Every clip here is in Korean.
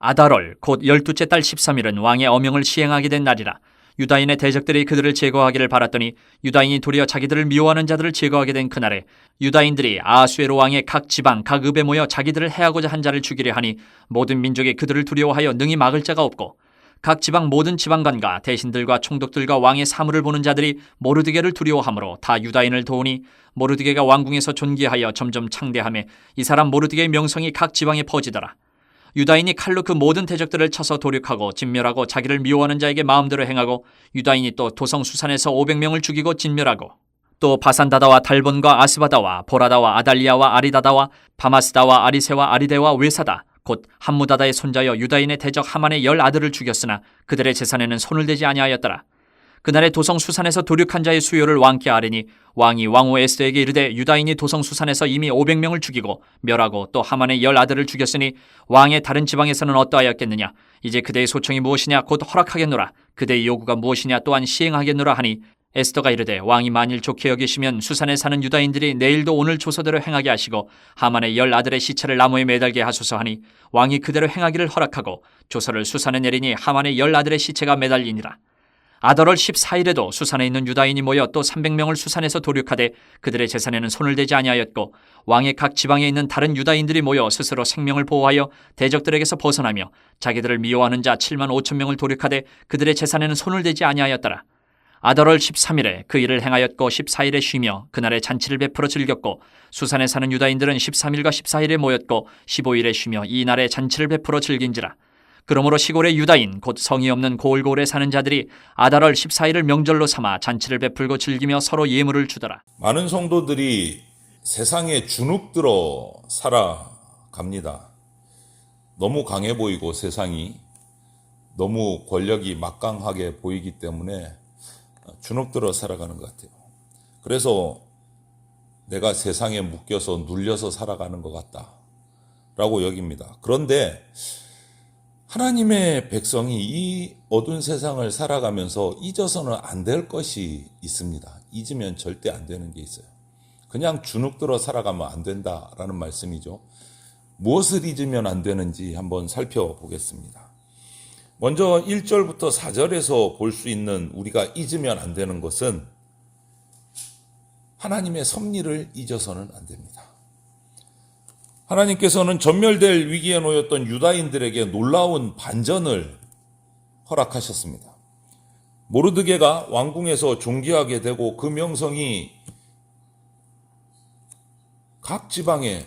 아달월 곧 12째 달 13일은 왕의 어명을 시행하게 된 날이라. 유다인의 대적들이 그들을 제거하기를 바랐더니 유다인이 도리어 자기들을 미워하는 자들을 제거하게 된 그날에 유다인들이 아하수에로 왕의 각 지방 각 읍에 모여 자기들을 해하고자 한 자를 죽이려 하니 모든 민족이 그들을 두려워하여 능히 막을 자가 없고 각 지방 모든 지방관과 대신들과 총독들과 왕의 사물을 보는 자들이 모르드게를 두려워하므로 다 유다인을 도우니 모르드게가 왕궁에서 존귀하여 점점 창대하며 이 사람 모르드게의 명성이 각 지방에 퍼지더라. 유다인이 칼로 그 모든 대적들을 쳐서 도륙하고 진멸하고 자기를 미워하는 자에게 마음대로 행하고 유다인이 또 도성 수산에서 500명을 죽이고 진멸하고 또 바산다다와 달본과 아스바다와 보라다와 아달리아와 아리다다와 바마스다와 아리세와 아리데와 외사다 곧 함무다다의 손자여 유다인의 대적 하만의 10아들을 죽였으나 그들의 재산에는 손을 대지 아니하였더라. 그날에 도성 수산에서 도륙한 자의 수요를 왕께 아뢰니 왕이 왕후 에스더에게 이르되 유다인이 도성 수산에서 이미 500명을 죽이고 멸하고 또 하만의 10아들을 죽였으니 왕의 다른 지방에서는 어떠하였겠느냐. 이제 그대의 소청이 무엇이냐 곧 허락하겠노라. 그대의 요구가 무엇이냐 또한 시행하겠노라 하니 에스더가 이르되 왕이 만일 좋게 여기시면 수산에 사는 유다인들이 내일도 오늘 조서대로 행하게 하시고 하만의 10아들의 시체를 나무에 매달게 하소서 하니 왕이 그대로 행하기를 허락하고 조서를 수산에 내리니 하만의 10아들의 시체가 매달리니라. 아달월 14일에도 수산에 있는 유다인이 모여 또 300명을 수산에서 도륙하되 그들의 재산에는 손을 대지 아니하였고 왕의 각 지방에 있는 다른 유다인들이 모여 스스로 생명을 보호하여 대적들에게서 벗어나며 자기들을 미워하는 자 7만 5천 명을 도륙하되 그들의 재산에는 손을 대지 아니하였더라. 아달월 13일에 그 일을 행하였고 14일에 쉬며 그날에 잔치를 베풀어 즐겼고 수산에 사는 유다인들은 13일과 14일에 모였고 15일에 쉬며 이 날에 잔치를 베풀어 즐긴지라. 그러므로 시골의 유다인 곧 성이 없는 고을고을에 사는 자들이 아달월 14일을 명절로 삼아 잔치를 베풀고 즐기며 서로 예물을 주더라. 많은 성도들이 세상에 주눅들어 살아갑니다. 너무 강해 보이고 세상이 너무 권력이 막강하게 보이기 때문에 주눅들어 살아가는 것 같아요. 그래서 내가 세상에 묶여서 눌려서 살아가는 것 같다라고 여깁니다. 그런데 하나님의 백성이 이 어두운 세상을 살아가면서 잊어서는 안 될 것이 있습니다. 잊으면 절대 안 되는 게 있어요. 그냥 주눅들어 살아가면 안 된다라는 말씀이죠. 무엇을 잊으면 안 되는지 한번 살펴보겠습니다. 먼저 1절부터 4절에서 볼 수 있는 우리가 잊으면 안 되는 것은 하나님의 섭리를 잊어서는 안 됩니다. 하나님께서는 전멸될 위기에 놓였던 유다인들에게 놀라운 반전을 허락하셨습니다. 모르드게가 왕궁에서 존귀하게 되고 그 명성이 각 지방의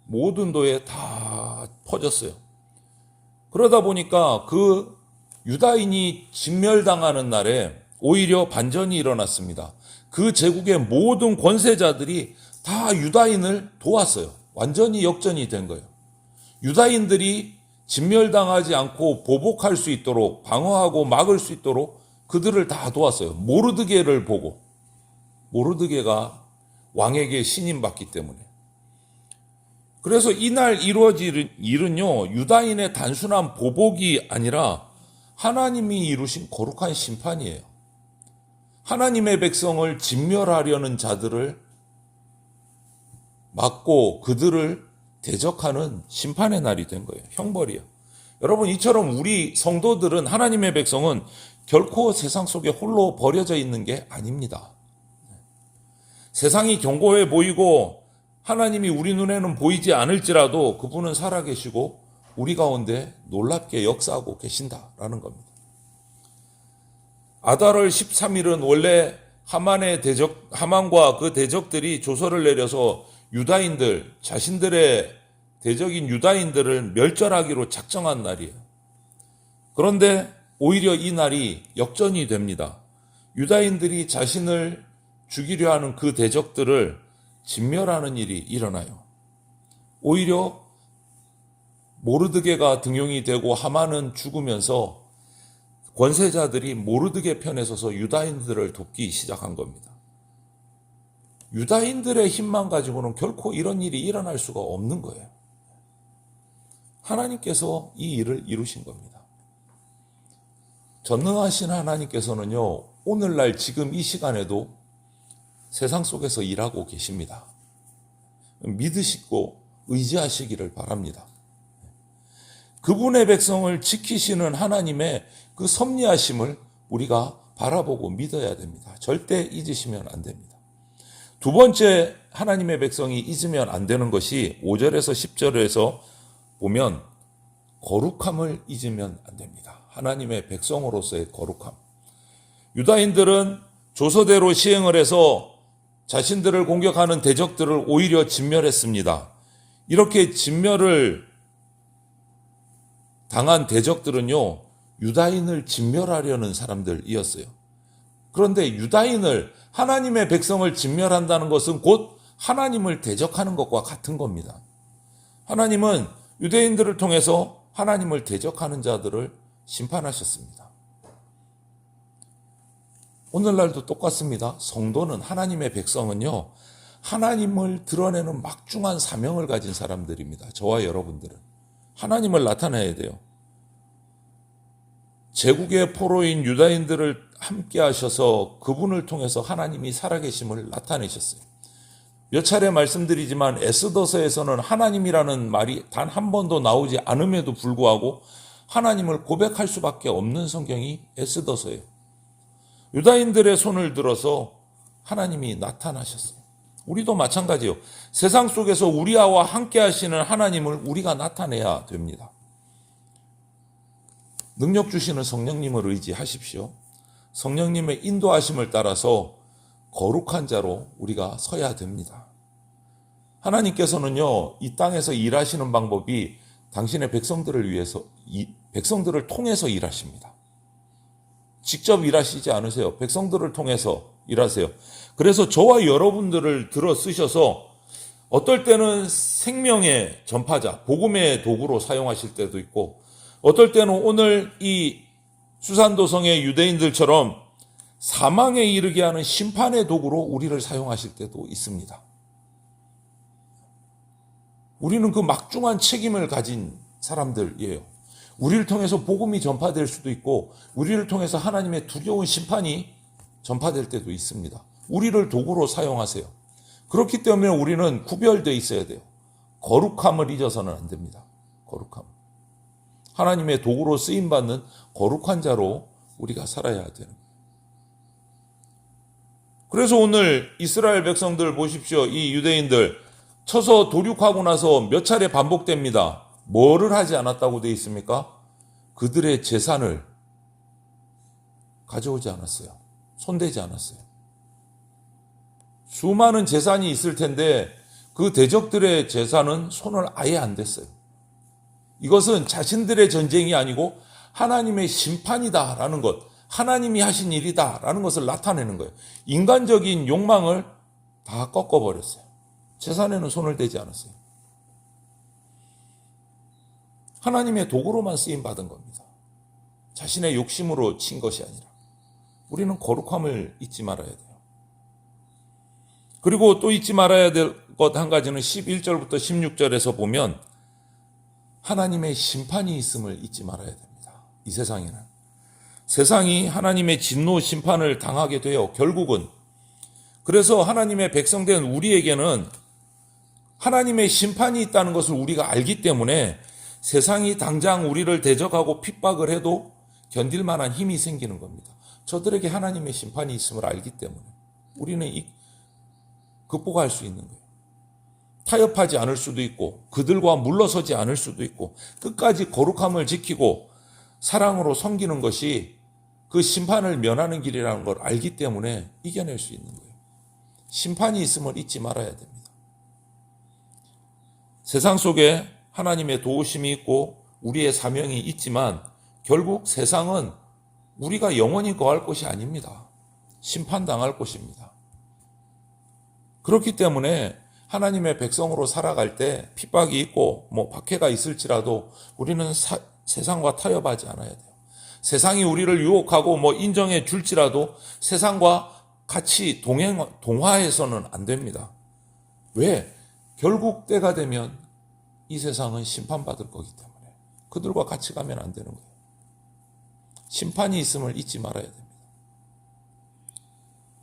모든 도에 다 퍼졌어요. 그러다 보니까 그 유다인이 진멸당하는 날에 오히려 반전이 일어났습니다. 그 제국의 모든 권세자들이 다 유다인을 도왔어요. 완전히 역전이 된 거예요. 유다인들이 진멸당하지 않고 보복할 수 있도록 방어하고 막을 수 있도록 그들을 다 도왔어요. 모르드게를 보고. 모르드게가 왕에게 신임받기 때문에. 그래서 이날 이루어질 일은요, 유다인의 단순한 보복이 아니라 하나님이 이루신 거룩한 심판이에요. 하나님의 백성을 진멸하려는 자들을 막고 그들을 대적하는 심판의 날이 된 거예요. 형벌이요. 여러분, 이처럼 우리 성도들은, 하나님의 백성은 결코 세상 속에 홀로 버려져 있는 게 아닙니다. 세상이 견고해 보이고 하나님이 우리 눈에는 보이지 않을지라도 그분은 살아계시고 우리 가운데 놀랍게 역사하고 계신다라는 겁니다. 아달월 13일은 원래 하만과 그 대적들이 조서를 내려서 유다인들, 자신들의 대적인 유다인들을 멸절하기로 작정한 날이에요. 그런데 오히려 이 날이 역전이 됩니다. 유다인들이 자신을 죽이려 하는 그 대적들을 진멸하는 일이 일어나요. 오히려 모르드게가 등용이 되고 하만은 죽으면서 권세자들이 모르드게 편에 서서 유다인들을 돕기 시작한 겁니다. 유다인들의 힘만 가지고는 결코 이런 일이 일어날 수가 없는 거예요. 하나님께서 이 일을 이루신 겁니다. 전능하신 하나님께서는요, 오늘날 지금 이 시간에도 세상 속에서 일하고 계십니다. 믿으시고 의지하시기를 바랍니다. 그분의 백성을 지키시는 하나님의 그 섭리하심을 우리가 바라보고 믿어야 됩니다. 절대 잊으시면 안 됩니다. 두 번째 하나님의 백성이 잊으면 안 되는 것이 5절에서 10절에서 보면 거룩함을 잊으면 안 됩니다. 하나님의 백성으로서의 거룩함. 유다인들은 조서대로 시행을 해서 자신들을 공격하는 대적들을 오히려 진멸했습니다. 이렇게 진멸을 당한 대적들은요, 유다인을 진멸하려는 사람들이었어요. 그런데 유다인을, 하나님의 백성을 진멸한다는 것은 곧 하나님을 대적하는 것과 같은 겁니다. 하나님은 유대인들을 통해서 하나님을 대적하는 자들을 심판하셨습니다. 오늘날도 똑같습니다. 성도는, 하나님의 백성은요, 하나님을 드러내는 막중한 사명을 가진 사람들입니다. 저와 여러분들은 하나님을 나타내야 돼요. 제국의 포로인 유다인들을 함께 하셔서 그분을 통해서 하나님이 살아계심을 나타내셨어요. 몇 차례 말씀드리지만 에스더서에서는 하나님이라는 말이 단 한 번도 나오지 않음에도 불구하고 하나님을 고백할 수밖에 없는 성경이 에스더서예요. 유다인들의 손을 들어서 하나님이 나타나셨어요. 우리도 마찬가지예요. 세상 속에서 우리와 함께 하시는 하나님을 우리가 나타내야 됩니다. 능력 주시는 성령님을 의지하십시오. 성령님의 인도하심을 따라서 거룩한 자로 우리가 서야 됩니다. 하나님께서는요, 이 땅에서 일하시는 방법이 당신의 백성들을 위해서, 백성들을 통해서 일하십니다. 직접 일하시지 않으세요. 백성들을 통해서 일하세요. 그래서 저와 여러분들을 들어 쓰셔서 어떨 때는 생명의 전파자, 복음의 도구로 사용하실 때도 있고, 어떨 때는 오늘 이 수산도성의 유대인들처럼 사망에 이르게 하는 심판의 도구로 우리를 사용하실 때도 있습니다. 우리는 그 막중한 책임을 가진 사람들이에요. 우리를 통해서 복음이 전파될 수도 있고, 우리를 통해서 하나님의 두려운 심판이 전파될 때도 있습니다. 우리를 도구로 사용하세요. 그렇기 때문에 우리는 구별되어 있어야 돼요. 거룩함을 잊어서는 안 됩니다. 거룩함. 하나님의 도구로 쓰임받는 거룩한 자로 우리가 살아야 되는 거예요. 그래서 오늘 이스라엘 백성들 보십시오. 이 유대인들 쳐서 도륙하고 나서 몇 차례 반복됩니다. 뭐를 하지 않았다고 되어 있습니까? 그들의 재산을 가져오지 않았어요. 손대지 않았어요. 수많은 재산이 있을 텐데 그 대적들의 재산은 손을 아예 안 댔어요. 이것은 자신들의 전쟁이 아니고 하나님의 심판이다라는 것, 하나님이 하신 일이다라는 것을 나타내는 거예요. 인간적인 욕망을 다 꺾어버렸어요. 재산에는 손을 대지 않았어요. 하나님의 도구로만 쓰임받은 겁니다. 자신의 욕심으로 친 것이 아니라. 우리는 거룩함을 잊지 말아야 돼요. 그리고 또 잊지 말아야 될 것 한 가지는 11절부터 16절에서 보면 하나님의 심판이 있음을 잊지 말아야 됩니다. 이 세상에는. 세상이 하나님의 진노 심판을 당하게 되어 결국은, 그래서 하나님의 백성된 우리에게는 하나님의 심판이 있다는 것을 우리가 알기 때문에 세상이 당장 우리를 대적하고 핍박을 해도 견딜 만한 힘이 생기는 겁니다. 저들에게 하나님의 심판이 있음을 알기 때문에 우리는 극복할 수 있는 거예요. 타협하지 않을 수도 있고 그들과 물러서지 않을 수도 있고 끝까지 거룩함을 지키고 사랑으로 섬기는 것이 그 심판을 면하는 길이라는 걸 알기 때문에 이겨낼 수 있는 거예요. 심판이 있음을 잊지 말아야 됩니다. 세상 속에 하나님의 도우심이 있고 우리의 사명이 있지만 결국 세상은 우리가 영원히 거할 곳이 아닙니다. 심판당할 곳입니다. 그렇기 때문에 하나님의 백성으로 살아갈 때 핍박이 있고 박해가 있을지라도 우리는 세상과 타협하지 않아야 돼요. 세상이 우리를 유혹하고 인정해 줄지라도 세상과 같이 동화해서는 안 됩니다. 왜? 결국 때가 되면 이 세상은 심판받을 거기 때문에 그들과 같이 가면 안 되는 거예요. 심판이 있음을 잊지 말아야 됩니다.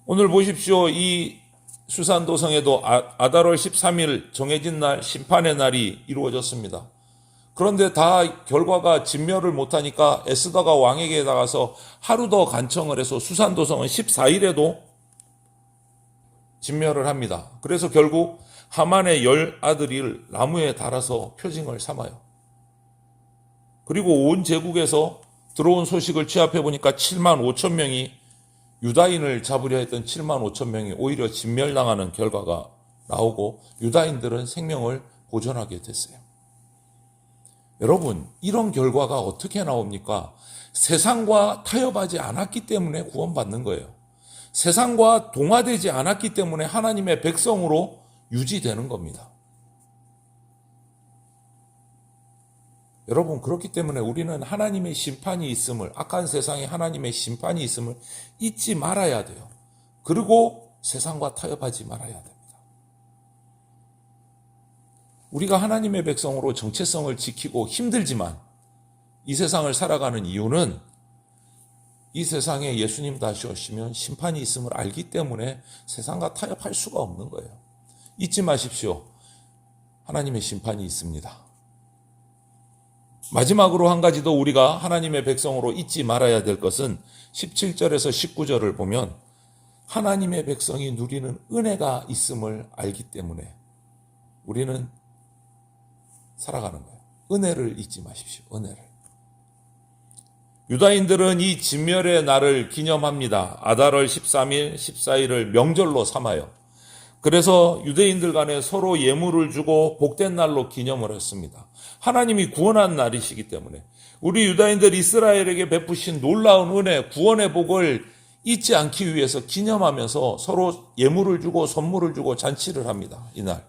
오늘 보십시오. 이 수산도성에도 아달월 13일 정해진 날 심판의 날이 이루어졌습니다. 그런데 다 결과가 진멸을 못하니까 에스더가 왕에게 나가서 하루 더 간청을 해서 수산도성은 14일에도 진멸을 합니다. 그래서 결국 하만의 10아들을 나무에 달아서 표징을 삼아요. 그리고 온 제국에서 들어온 소식을 취합해 보니까 7만 5천 명이 유다인을 잡으려 했던 7만 5천 명이 오히려 진멸당하는 결과가 나오고 유다인들은 생명을 보존하게 됐어요. 여러분, 이런 결과가 어떻게 나옵니까? 세상과 타협하지 않았기 때문에 구원받는 거예요. 세상과 동화되지 않았기 때문에 하나님의 백성으로 유지되는 겁니다. 여러분, 그렇기 때문에 우리는 하나님의 심판이 있음을, 악한 세상에 하나님의 심판이 있음을 잊지 말아야 돼요. 그리고 세상과 타협하지 말아야 됩니다. 우리가 하나님의 백성으로 정체성을 지키고 힘들지만 이 세상을 살아가는 이유는 이 세상에 예수님 다시 오시면 심판이 있음을 알기 때문에 세상과 타협할 수가 없는 거예요. 잊지 마십시오. 하나님의 심판이 있습니다. 마지막으로 한 가지 더 우리가 하나님의 백성으로 잊지 말아야 될 것은 17절에서 19절을 보면 하나님의 백성이 누리는 은혜가 있음을 알기 때문에 우리는 살아가는 거예요. 은혜를 잊지 마십시오. 은혜를. 유다인들은 이 진멸의 날을 기념합니다. 아달월 13일, 14일을 명절로 삼아요. 그래서 유대인들 간에 서로 예물을 주고 복된 날로 기념을 했습니다. 하나님이 구원한 날이시기 때문에 우리 유다인들 이스라엘에게 베푸신 놀라운 은혜, 구원의 복을 잊지 않기 위해서 기념하면서 서로 예물을 주고 선물을 주고 잔치를 합니다. 이날.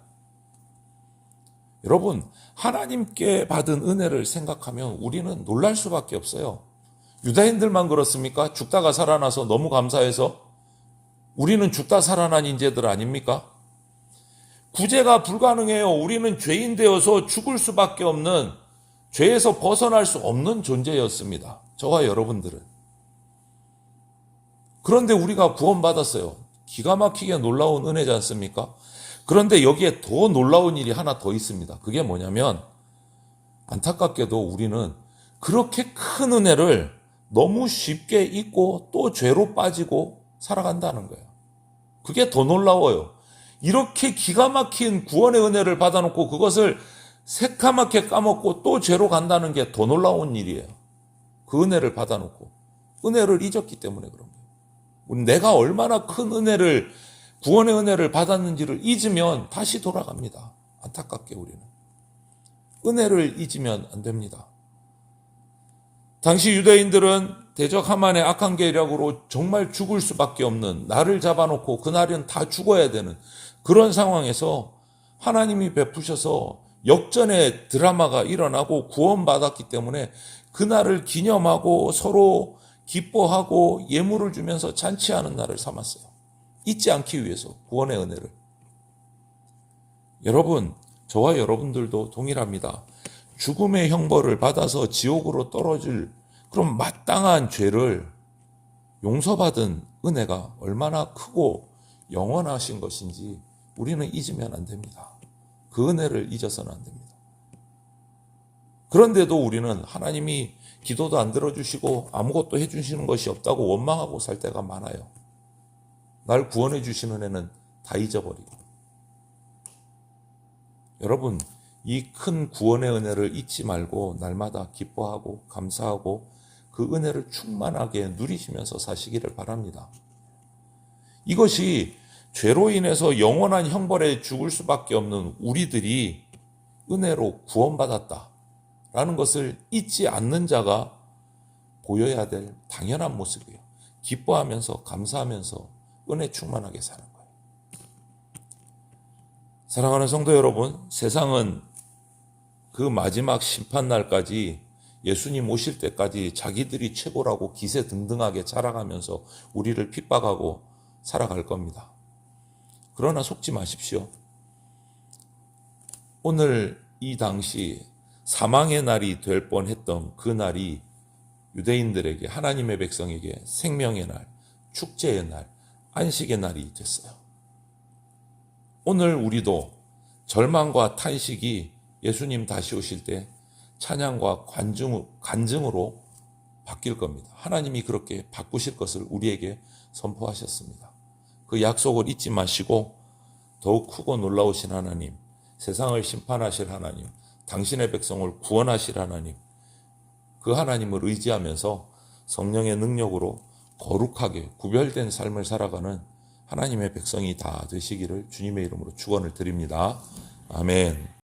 여러분, 하나님께 받은 은혜를 생각하면 우리는 놀랄 수밖에 없어요. 유다인들만 그렇습니까? 죽다가 살아나서 너무 감사해서 우리는 죽다 살아난 인재들 아닙니까? 구제가 불가능해요. 우리는 죄인 되어서 죽을 수밖에 없는, 죄에서 벗어날 수 없는 존재였습니다. 저와 여러분들은. 그런데 우리가 구원받았어요. 기가 막히게 놀라운 은혜지 않습니까? 그런데 여기에 더 놀라운 일이 하나 더 있습니다. 그게 뭐냐면 안타깝게도 우리는 그렇게 큰 은혜를 너무 쉽게 잊고 또 죄로 빠지고 살아간다는 거예요. 그게 더 놀라워요. 이렇게 기가 막힌 구원의 은혜를 받아놓고 그것을 새카맣게 까먹고 또 죄로 간다는 게 더 놀라운 일이에요. 그 은혜를 받아놓고 은혜를 잊었기 때문에 그런 거예요. 내가 얼마나 큰 은혜를, 구원의 은혜를 받았는지를 잊으면 다시 돌아갑니다. 안타깝게 우리는. 은혜를 잊으면 안 됩니다. 당시 유대인들은 대적 하만의 악한 계략으로 정말 죽을 수밖에 없는, 나를 잡아놓고 그날은 다 죽어야 되는 그런 상황에서 하나님이 베푸셔서 역전의 드라마가 일어나고 구원받았기 때문에 그날을 기념하고 서로 기뻐하고 예물을 주면서 잔치하는 날을 삼았어요. 잊지 않기 위해서 구원의 은혜를. 여러분, 저와 여러분들도 동일합니다. 죽음의 형벌을 받아서 지옥으로 떨어질 그런 마땅한 죄를 용서받은 은혜가 얼마나 크고 영원하신 것인지 우리는 잊으면 안 됩니다. 그 은혜를 잊어서는 안 됩니다. 그런데도 우리는 하나님이 기도도 안 들어주시고 아무것도 해주시는 것이 없다고 원망하고 살 때가 많아요. 날 구원해 주시는 은혜는 다 잊어버리고. 여러분, 이 큰 구원의 은혜를 잊지 말고 날마다 기뻐하고 감사하고 그 은혜를 충만하게 누리시면서 사시기를 바랍니다. 이것이 죄로 인해서 영원한 형벌에 죽을 수밖에 없는 우리들이 은혜로 구원받았다라는 것을 잊지 않는 자가 보여야 될 당연한 모습이에요. 기뻐하면서 감사하면서 은혜 충만하게 사는 거예요. 사랑하는 성도 여러분, 세상은 그 마지막 심판날까지 예수님 오실 때까지 자기들이 최고라고 기세등등하게 자랑하면서 우리를 핍박하고 살아갈 겁니다. 그러나 속지 마십시오. 오늘 이 당시 사망의 날이 될 뻔했던 그 날이 유대인들에게, 하나님의 백성에게 생명의 날, 축제의 날, 안식의 날이 됐어요. 오늘 우리도 절망과 탄식이 예수님 다시 오실 때 찬양과 간증으로 바뀔 겁니다. 하나님이 그렇게 바꾸실 것을 우리에게 선포하셨습니다. 그 약속을 잊지 마시고 더욱 크고 놀라우신 하나님, 세상을 심판하실 하나님, 당신의 백성을 구원하실 하나님, 그 하나님을 의지하면서 성령의 능력으로 거룩하게 구별된 삶을 살아가는 하나님의 백성이 다 되시기를 주님의 이름으로 축원을 드립니다. 아멘.